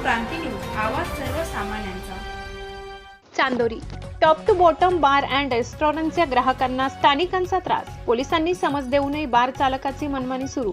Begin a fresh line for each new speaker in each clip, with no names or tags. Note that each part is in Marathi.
क्रांती न्यूज, आवाज सर्वसामान्यांचा।
Chandori top to bottom bar and रेस्टॉरंटच्या ग्राहकांना स्थानिकांचा त्रास, पोलिसांनी समज देऊनही बार चालकाची मनमानी सुरू।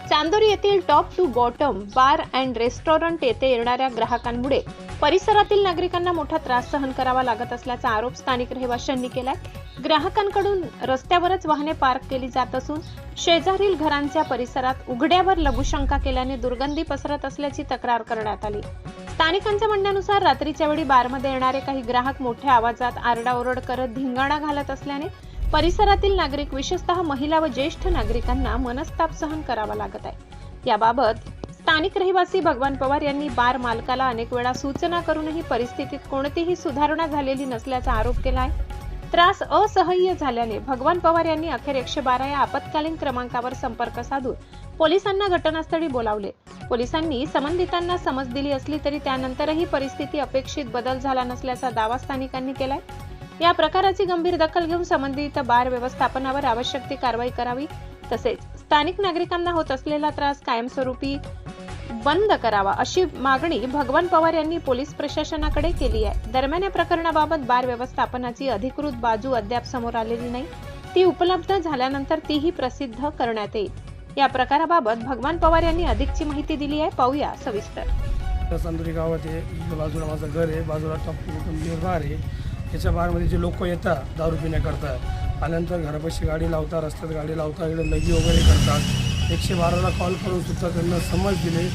चांदोरी येथील top to bottom bar and restaurant येथे येणाऱ्या ग्राहकांमुळे परिसरातील नागरिकांना मोठा त्रास सहन करावा लागत असल्याचा आरोप स्थानिक रहिवाशांनी केलाय। ग्राहकांकडून रस्त्यावरच वाहने पार्क केली जात असून शेजारील घरांच्या परिसरात उघड्यावर लघुशंका केल्याने दुर्गंधी पसरत असल्याची तक्रार करण्यात आली। स्थानिकांच्या म्हणण्यानुसार रात्रीच्या वेळी बारमध्ये येणारे काही ग्राहक मोठ्या आवाजात आरडाओरड करत धिंगाणा घालत असल्याने परिसरातील नागरिक, विशेषतः महिला व ज्येष्ठ नागरिकांना मनस्ताप सहन करावा लागत आहे। याबाबत स्थानिक रहिवासी भगवान पवार यांनी बार मालकाला अनेक वेळा सूचना करूनही परिस्थितीत कोणतीही सुधारणा झालेली नसल्याचा आरोप केला आहे। त्रास असह्य झाल्याने भगवान पवार यांनी अखेर 112 या आपत्कालीन क्रमांकावर संपर्क साधून पोलिसांना घटनास्थळी बोलावले। पोलिसांनी संबंधितांना समज दिली असली तरी त्यानंतरही परिस्थिती अपेक्षित बदल झाला नसल्याचा दावा स्थानिकांनी केलाय। या प्रकाराची गंभीर दखल घेऊन संबंधित बार व्यवस्थापनावर आवश्यक ती कारवाई करावी, तसेच स्थानिक नागरिकांना होत असलेला त्रास कायमस्वरूपी बंद करावा अशी मागणी भगवान पवार यांनी पोलीस प्रशासनाकडे केली आहे। दरम्यान या प्रकरणाबाबत बार व्यवस्थापनाची अधिकृत बाजू अद्याप समोर आलेली नाही। ती उपलब्ध झाल्यानंतर तीही प्रसिद्ध करण्यात येईल। या प्रकाराबाबत भगवान पवार यांनी अधिकची माहिती दिली आहे, पाहूया सविस्तर।
चांदोरी गावात आहे, बाजूला माझं घर आहे, बाजूला टॉप टू बार आहे। याच्या बारमध्ये जे लोक येतात दारू पिण्याकरता, आल्यानंतर घरापाशी गाडी लावतात, रस्त्यात गाडी लावतात, इकडे लगी वगैरे करतात। 112ला कॉल करून सुद्धा त्यांना समज दिले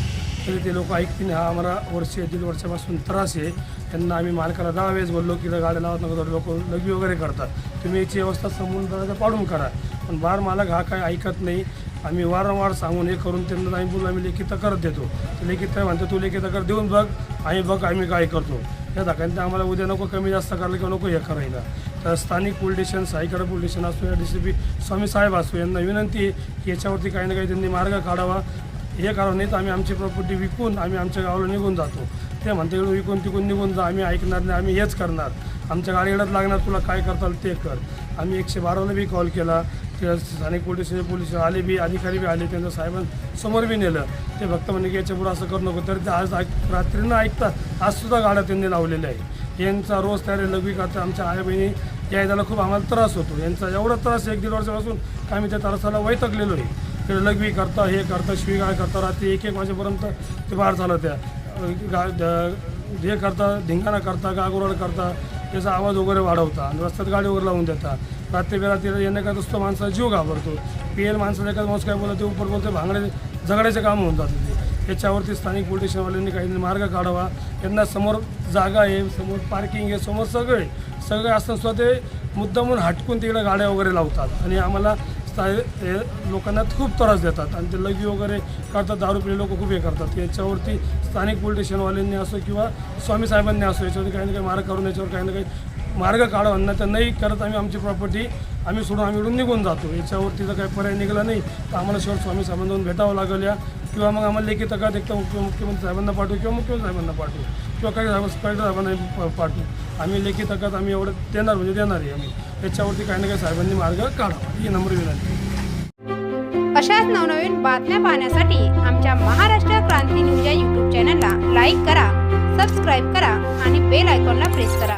तरी ते लोक ऐकतील। हा आम्हाला दीड वर्षापासून त्रास आहे। त्यांना आम्ही मालकाला 10 वेळेस बोललो की गाड्या लावत नको, लोक लगी वगैरे करतात, तुम्ही याची व्यवस्था समुद्राचा पाडून करा। पण बार मालक हा काय ऐकत नाही। आम्ही वारंवार सांगून हे करून त्यांना आम्ही बोलू, आम्ही लेखी तक्रार देतो। ते लेखी काय म्हणतो, तू लेखी तक्रार देऊन बघ, आम्ही काय करतो। या धक्क्याने आम्हाला उद्या नको कमी जास्त करायला किंवा नको हे करायला। तर स्थानिक पोलीस स्टेशन, साईकडे पोलीस स्टेशन असो या DCP स्वामी साहेब असो, यांना विनंती आहे की याच्यावरती काही ना काही त्यांनी मार्ग काढावा। हे कारण नाही तर आम्ही आमची प्रॉपर्टी विकून आम्ही आमच्या गावाला निघून जातो। ते म्हणते इकडून विकून तिकून निघून जा, आम्ही ऐकणार नाही, आम्ही हेच करणार, आमच्या गाडीलाच लागणार, तुला काय करताल ते कर। आम्ही 112ला बी कॉल केला, ते स्थानिक पोलीस आले बी, अधिकारी बी आले, त्यांच्या साहेबांसमोर बी नेलं। ते फक्त म्हणजे की याच्या पुढं असं करू नको, तरी ते आज रात्रीनं ऐकतात। आजसुद्धा गाड्या त्यांनी लावलेल्या आहे। यांचा रोज त्याने लघवी करता, आमच्या आई बहिणी यायला खूप आम्हाला त्रास होतो। यांचा एवढा त्रास 1-1.5 वर्षापासून का आम्ही त्या त्रासाला वैतागलेलो आहे। ते लघवी करता, हे करता, शिवीगाळ करता, रात्री 1-1 वाजेपर्यंत ते बाहेर चालत हे करता, धिंगाणा करता, गागोरड करता, त्याचा आवाज वगैरे वाढवता आणि रस्त्यात गाडी वगैरे लावून देतात। रात्री बेरात्री येण्याकरता असतो माणसाचा जीव घाबरतो। PL माणसाला एखादा माणूस काय बोलतो, ते उपर बोलते, भांगडे झगड्याचे काम होऊन जातं ते। याच्यावरती स्थानिक पोलीस स्टेशनवाल्यांनी काही मार्ग काढावा। यांना समोर जागा आहे, समोर पार्किंग आहे, समोर सगळे असताना सुद्धा ते मुद्दामून हटकून तिकडे गाड्या वगैरे लावतात आणि आम्हाला लोकांना खूप त्रास देतात आणि ते लगी वगैरे करतात। दारू पिले लोक खूप हे करतात। याच्यावरती स्थानिक पोलीस स्टेशनवाल्यांनी असो किंवा स्वामी साहेबांनी असो याच्यावरती काही ना काही मार्ग करून याच्यावर काही ना काही मार्ग काढावा। तर नाही करत आम्ही आमची प्रॉपर्टी आम्ही सोडून आम्ही इकडून निघून जातो। याच्यावरती जर काही पर्याय निघाला नाही तर आम्हाला शेवट स्वामी साहेबांना जाऊन भेटावं लागेल, या किंवा मग आम्हाला लेखी तक्रार एक तर मुख्यमंत्री साहेबांना पाठवू किंवा मुख्यमंत्री साहेबांना पाठवू किंवा काही कलेक्टर साहेबांना पाठवू। आम्ही लेखी तक्रार आम्ही एवढं देणार आहे आम्ही। याच्यावरती काही ना काही साहेबांनी मार्ग काढावा ही नम्र विनंती।
अशाच नवनवीन बातम्या पाहण्यासाठी आमच्या महाराष्ट्र क्रांती न्यूज या YouTube चॅनलला लाईक करा, सबस्क्राईब करा आणि बेल आयकॉनला प्रेस करा।